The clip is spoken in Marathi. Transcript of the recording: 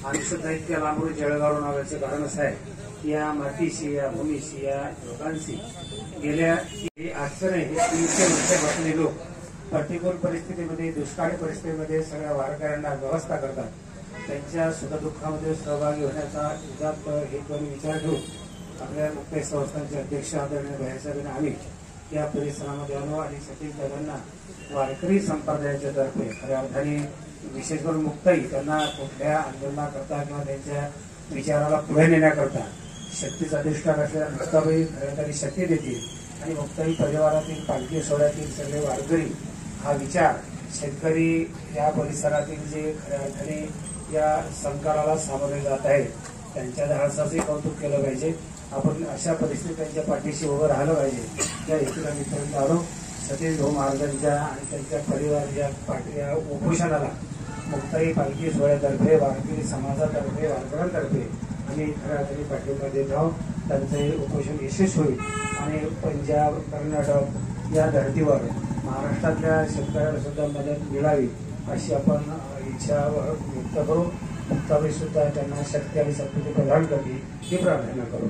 आणि सुद्धा इतक्या लांबून जळगाव नावाचं कारण असं आहे की या मातीशी, या भूमीशी, या लोकांशी गेल्या आजचं नाही 300 वर्षापासून लोक प्रतिकूल परिस्थितीमध्ये, दुष्काळी परिस्थितीमध्ये सगळ्या वारकऱ्यांना व्यवस्था करतात. त्यांच्या सुखदुःखामध्ये सहभागी होण्याचा उदात्त हेतू आणि विचार घेऊन आपल्या मुक्ताई संस्थांचे अध्यक्ष आदरणीय भैयासाहेब आम्ही या परिसरामध्ये आलो आणि सतीश दादांना वारकरी संप्रदायाच्या तर्फे खऱ्या अर्थाने विशेष करून मुक्ताई त्यांना कुठल्या आंदोलनाकरता किंवा त्यांच्या विचाराला पुढे नेण्याकरता शक्तीचा अधिष्ठान असलेल्या मुक्ताबाई खऱ्या अर्थाने शक्ती देतील आणि मुक्ताई परिवारातील पालखी सोहळ्यातील सगळे वारकरी हा विचार शेतकरी या परिसरातील जे खऱ्या अर्थाने या संकटाला सामोरे जात आहेत त्यांच्या धाडसाचंही कौतुक केलं पाहिजे. आपण अशा परिस्थितीत त्यांच्या पाठीशी उभं राहिलं पाहिजे. त्या हेतूला मित्रांनो आलो. सतीश भाऊ महाराजांच्या आणि त्यांच्या परिवार या उपोषणाला मुक्ताई पालखी सोहळ्यातर्फे, वारकरी समाजातर्फे, वारकऱ्यांतर्फे आम्ही खऱ्या अर्थाने पाठिंबा देत आहोत. त्यांचे उपोषण यशस्वी होईल आणि पंजाब, कर्नाटक या धर्तीवर महाराष्ट्रातल्या शेतकऱ्यांना सुद्धा मदत मिळावी अशी आपण इच्छा व्यक्त करू. मुक्ताबाई सुद्धा त्यांना शक्ती आणि सत्पत्ती प्रदान करतील ही प्रार्थना करू.